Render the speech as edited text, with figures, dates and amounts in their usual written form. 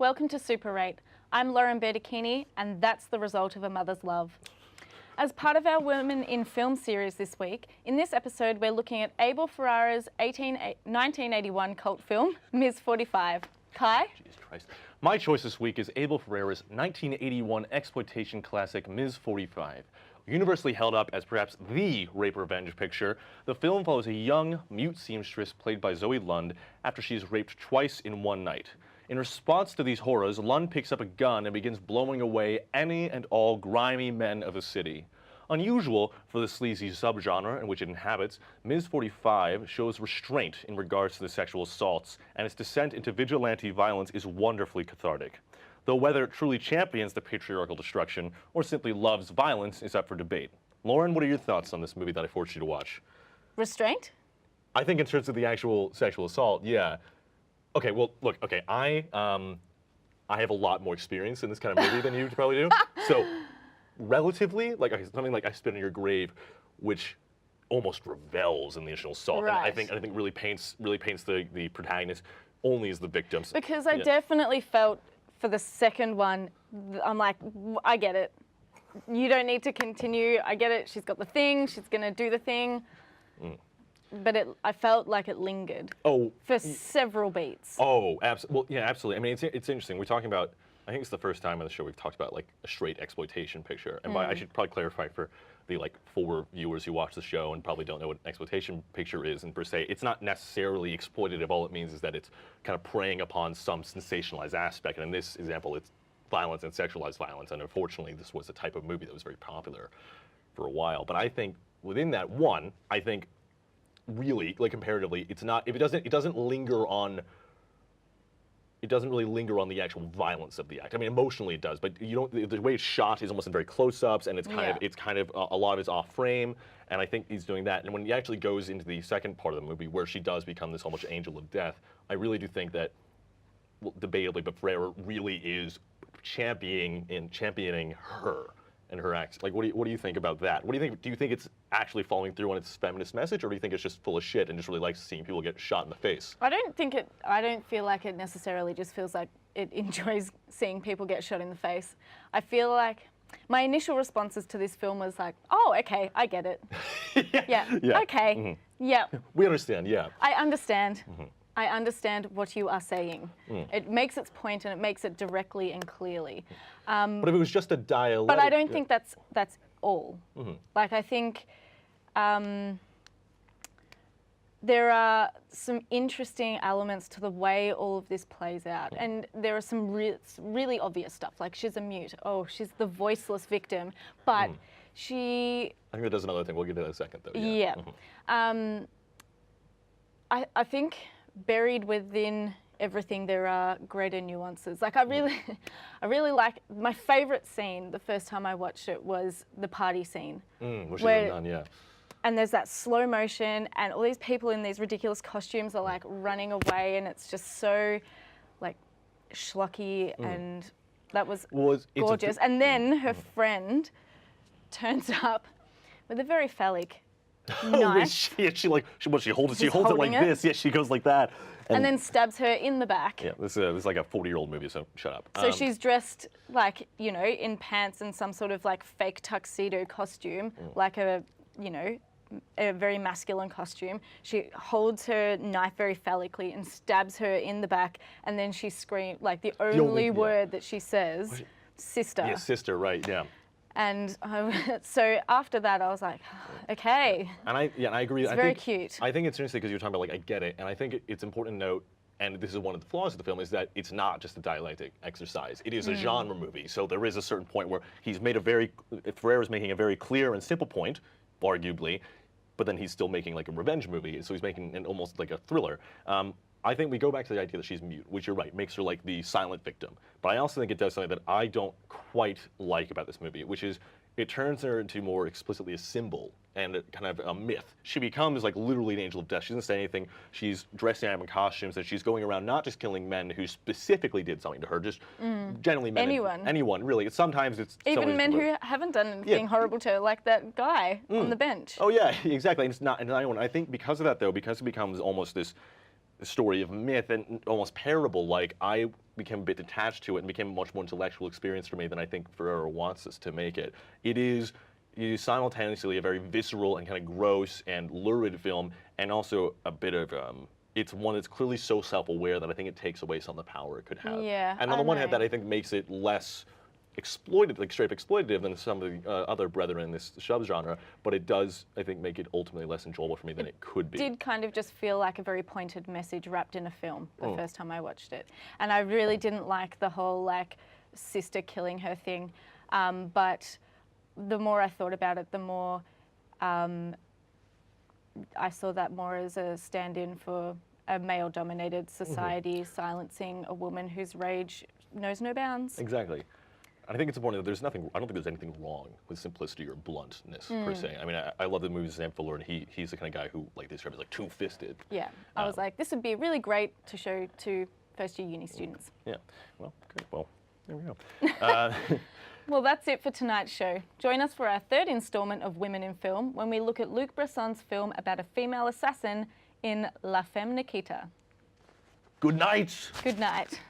welcome to Super 8. I'm Lauren Bertacchini, and that's the result of a mother's love. As part of our Women in Film series this week, in this episode we're looking at Abel Ferrara's 1981 cult film, Ms. 45. Kai? Jesus Christ. My choice this week is Abel Ferrara's 1981 exploitation classic, Ms. 45. Universally held up as perhaps the rape revenge picture, the film follows a young, mute seamstress played by Zoe Lund after she is raped twice in one night. In response to these horrors, Lund picks up a gun and begins blowing away any and all grimy men of the city. Unusual for the sleazy subgenre in which it inhabits, Ms. 45 shows restraint in regards to the sexual assaults, and its descent into vigilante violence is wonderfully cathartic. Though whether it truly champions the patriarchal destruction or simply loves violence is up for debate. Lauren, what are your thoughts on this movie that I forced you to watch? Restraint? I think in terms of the actual sexual assault, yeah. Okay, well, look, okay, I have a lot more experience in this kind of movie than you probably do. So, relatively, like something like I Spit on Your Grave, which almost revels in the initial assault, right. and I think really paints the protagonist only as the victims. Because I definitely felt for the second one, I'm like, I get it. You don't need to continue. I get it. She's got the thing. She's gonna do the thing. But I felt like it lingered. For several beats. Oh, absolutely. Well, yeah, absolutely. I mean, it's interesting. We're talking about. I think it's the first time on the show we've talked about like a straight exploitation picture. And I should probably clarify for the like 4 viewers who watch the show and probably don't know what an exploitation picture is. And per se, it's not necessarily exploitative. All it means is that it's kind of preying upon some sensationalized aspect. And in this example, it's violence and sexualized violence. And unfortunately, this was a type of movie that was very popular for a while. But I think within that one, I think really, like comparatively, it's not. If it doesn't linger on. It doesn't really linger on the actual violence of the act. I mean, emotionally it does, but you don't. The way it's shot is almost in very close-ups, and it's kind of a lot of it's off frame. And I think he's doing that. And when he actually goes into the second part of the movie, where she does become this almost angel of death, I really do think that, well, debatably, but Ferrara really is championing her and her acts. Like, what do you think about that? What do you think? Do you think it's actually following through on its feminist message, or do you think it's just full of shit and just really likes seeing people get shot in the face? I don't feel like it necessarily just feels like it enjoys seeing people get shot in the face. I feel like my initial responses to this film was like, oh, okay, I get it. yeah. Okay. Yeah. We understand. Yeah. I understand. I understand what you are saying. It makes its point and it makes it directly and clearly. But if it was just a dialogue. But I don't think that's all. Like I think there are some interesting elements to the way all of this plays out, and there are some really obvious stuff. Like she's a mute. Oh, she's the voiceless victim, but she. I think that does another thing. We'll get to that in a second, though. Yeah. I think buried within everything there are greater nuances. Like I really like, my favorite scene the first time I watched it was the party scene. Yeah. And there's that slow motion and all these people in these ridiculous costumes are like running away, and it's just so like schlocky, and that was gorgeous. And then her friend turns up with a very phallic knife. She holds it like this. Yeah, she goes like that. And then stabs her in the back. Yeah, this is like a 40-year-old movie, so shut up. So she's dressed like, you know, in pants and some sort of like fake tuxedo costume, like a very masculine costume. She holds her knife very phallically and stabs her in the back, and then she screams, like the only word that she says, sister. Yeah, sister, right, yeah. And so after that, I was like, okay. And I agree. It's very cute. I think it's interesting because you're talking about like I get it, and I think it's important to note, and this is one of the flaws of the film, is that it's not just a dialectic exercise. It is a genre movie. So there is a certain point where Ferrara's making a very clear and simple point, arguably, but then he's still making like a revenge movie. So he's making almost like a thriller. I think we go back to the idea that she's mute, which you're right, makes her like the silent victim. But I also think it does something that I don't quite like about this movie, which is it turns her into more explicitly a symbol and kind of a myth. She becomes like literally an angel of death. She doesn't say anything. She's dressing up in costumes, and she's going around not just killing men who specifically did something to her, just generally men. Anyone, really. Sometimes it's even men who haven't done anything horrible to her, like that guy on the bench. Oh yeah, exactly. And it's not anyone. I think because of that, though, because it becomes almost this story of myth and almost parable, like I became a bit detached to it and became a much more intellectual experience for me than I think Ferrero wants us to make it. It is simultaneously a very visceral and kind of gross and lurid film, and also a bit of it's one that's clearly so self-aware that I think it takes away some of the power it could have. Yeah, and on I the one hand, know. that I think makes it less exploited, like straight up exploitative than some of the other brethren in this subgenre, but it does, I think, make it ultimately less enjoyable for me than it could be. Did kind of just feel like a very pointed message wrapped in a film the first time I watched it. And I really didn't like the whole like sister killing her thing. But the more I thought about it, the more I saw that more as a stand-in for a male-dominated society silencing a woman whose rage knows no bounds. Exactly. I think it's important that there's nothing, I don't think there's anything wrong with simplicity or bluntness per se. I mean, I love the movie Sam Fuller, and he's the kind of guy who like describes as like two-fisted. Yeah, I was like, this would be really great to show to first-year uni students. Yeah, well, good. Well, there we go. Well, that's it for tonight's show. Join us for our third instalment of Women in Film when we look at Luc Bresson's film about a female assassin in La Femme Nikita. Good night. Good night.